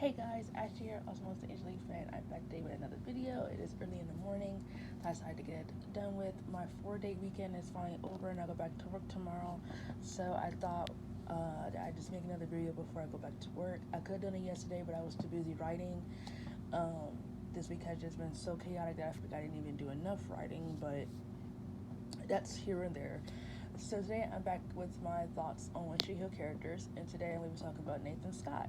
Hey guys, Ashley here, also known as the Angelique fan. I'm back today with another video. It is early in the morning. I decided to get done with my 4-day weekend. Is finally over and I'll go back to work tomorrow. So I thought that I'd just make another video before I go back to work. I could have done it yesterday, but I was too busy writing. This week has just been so chaotic that I forgot I didn't even do enough writing, but that's here and there. So today I'm back with my thoughts on One Tree Hill characters, and today I'm going to be talking about Nathan Scott.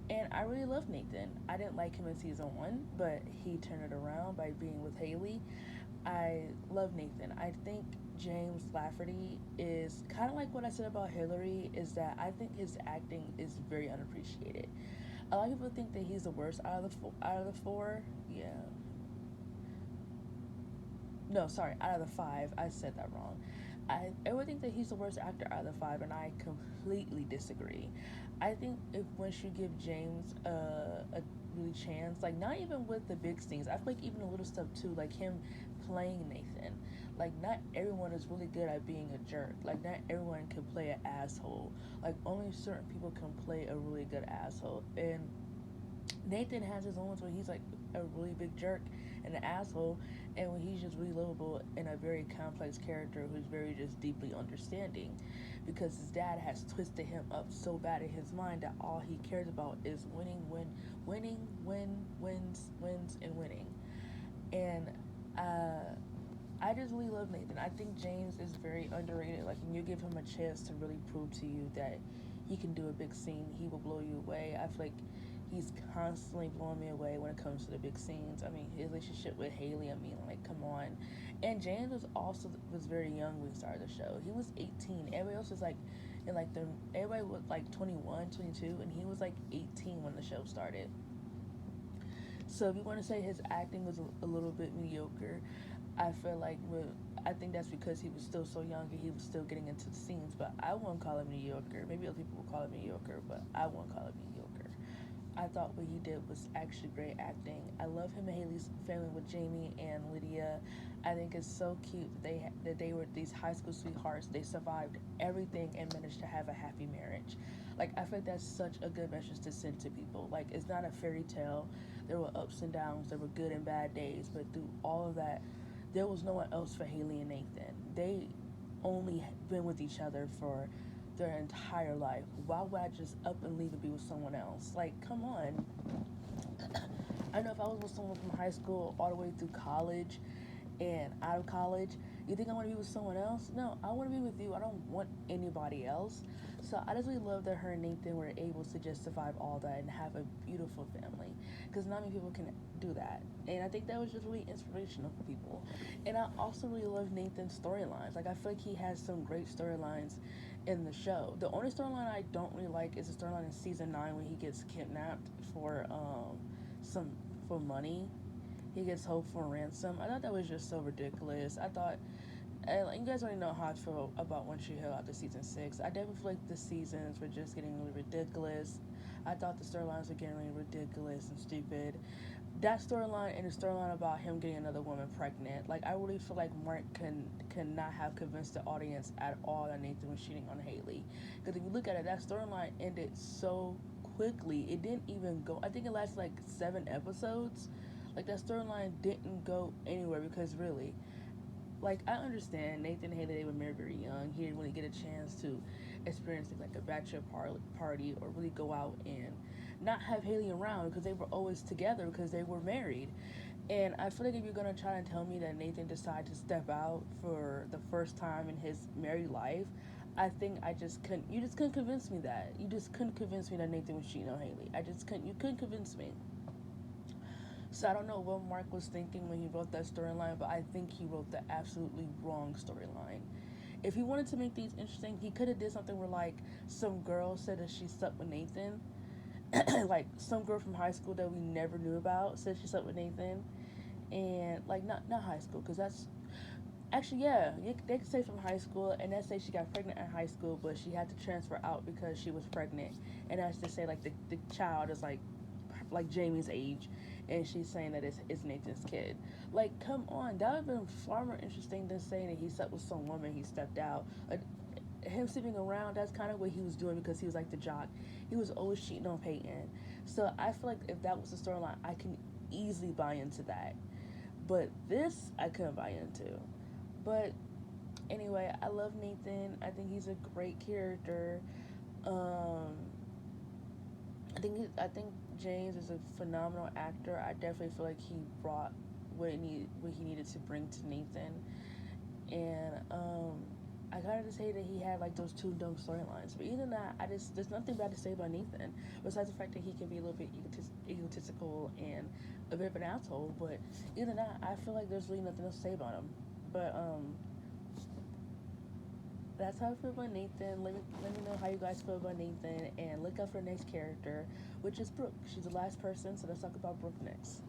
And I really love Nathan. I didn't like him in season 1, but he turned it around by being with Haley. I love Nathan. I think James Lafferty is kind of like what I said about Hillary, is that I think his acting is very unappreciated. A lot of people think that he's the worst out of the four. Yeah, no, sorry, out of the five. I said that wrong. I would think that he's the worst actor out of the five, and I completely disagree. I think if once you give James a really chance, like not even with the big things, I feel like even the little stuff too, like him playing Nathan, like not everyone is really good at being a jerk. Like not everyone can play an asshole. Like only certain people can play a really good asshole, and Nathan has his moments where he's like a really big jerk and an asshole, and when he's just really lovable and a very complex character who's very just deeply understanding, because his dad has twisted him up so bad in his mind that all he cares about is wins, and winning. And I just really love Nathan. I think James is very underrated. Like when you give him a chance to really prove to you that he can do a big scene, he will blow you away. I feel like he's constantly blowing me away when it comes to the big scenes. I mean, his relationship with Haley, I mean, like, come on. And James was very young when we started the show. He was 18. Everybody else was like everybody was like 21, 22, and he was like 18 when the show started. So if you want to say his acting was a little bit mediocre, I feel like I think that's because he was still so young and he was still getting into the scenes. But I won't call it mediocre. Maybe other people will call it mediocre, but I won't call it mediocre. I thought what he did was actually great acting. I love him and Haley's family with Jamie and Lydia. I think it's so cute that they were these high school sweethearts. They survived everything and managed to have a happy marriage. Like I feel like that's such a good message to send to people. Like it's not a fairy tale. There were ups and downs. There were good and bad days. But through all of that, there was no one else for Haley and Nathan. They only been with each other for their entire life. Why would I just up and leave and be with someone else? Like, come on. I know if I was with someone from high school all the way through college and out of college, you think I want to be with someone else? No, I want to be with you. I don't want anybody else. So I just really love that her and Nathan were able to just survive all that and have a beautiful family. Because not many people can do that. And I think that was just really inspirational for people. And I also really love Nathan's storylines. Like I feel like he has some great storylines in the show. The only storyline I don't really like is the storyline in season 9 when he gets kidnapped some for money. He gets held for ransom. I thought that was just so ridiculous. I thought, and you guys already know how I feel about One Tree Hill after season 6. I definitely feel like the seasons were just getting really ridiculous. I thought the storylines were getting really ridiculous and stupid. That storyline and the storyline about him getting another woman pregnant, like I really feel like Mark can not have convinced the audience at all that Nathan was cheating on Haley. Because if you look at it, that storyline ended so quickly. It didn't even go. I think it lasted like 7 episodes. Like that storyline didn't go anywhere because really, like I understand Nathan and Haley, they were married very young. He didn't really get a chance to experience things like a bachelor party or really go out and not have Haley around because they were always together because they were married. And I feel like if you're gonna try to tell me that Nathan decided to step out for the first time in his married life, I think I just couldn't. You just couldn't convince me that. You just couldn't convince me that Nathan was cheating on Haley. I just couldn't. You couldn't convince me. So I don't know what Mark was thinking when he wrote that storyline, but I think he wrote the absolutely wrong storyline. If he wanted to make these interesting, he could have did something where like some girl said that she slept with Nathan, like some girl from high school that we never knew about said she slept with Nathan, and like not high school because that's actually yeah they could say from high school and then say she got pregnant in high school, but she had to transfer out because she was pregnant, and that's to say like the child is like Jamie's age, and she's saying that it's Nathan's kid. Like, come on, that would have been far more interesting than saying that he slept with some woman he stepped out. Him sleeping around, that's kind of what he was doing because he was like the jock. He was always cheating on Peyton. So I feel like if that was the storyline, I can easily buy into that. But this, I couldn't buy into. But anyway, I love Nathan. I think he's a great character. Um, I think James is a phenomenal actor. I definitely feel like he brought what he needed to bring to Nathan, and I gotta just say that he had like those two dumb storylines. But either that, I just there's nothing bad to say about Nathan besides the fact that he can be a little bit egotistical and a bit of an asshole. But either that, I feel like there's really nothing else to say about him. But that's how I feel about Nathan. Let me know how you guys feel about Nathan, and look out for the next character, which is Brooke. She's the last person, so let's talk about Brooke next.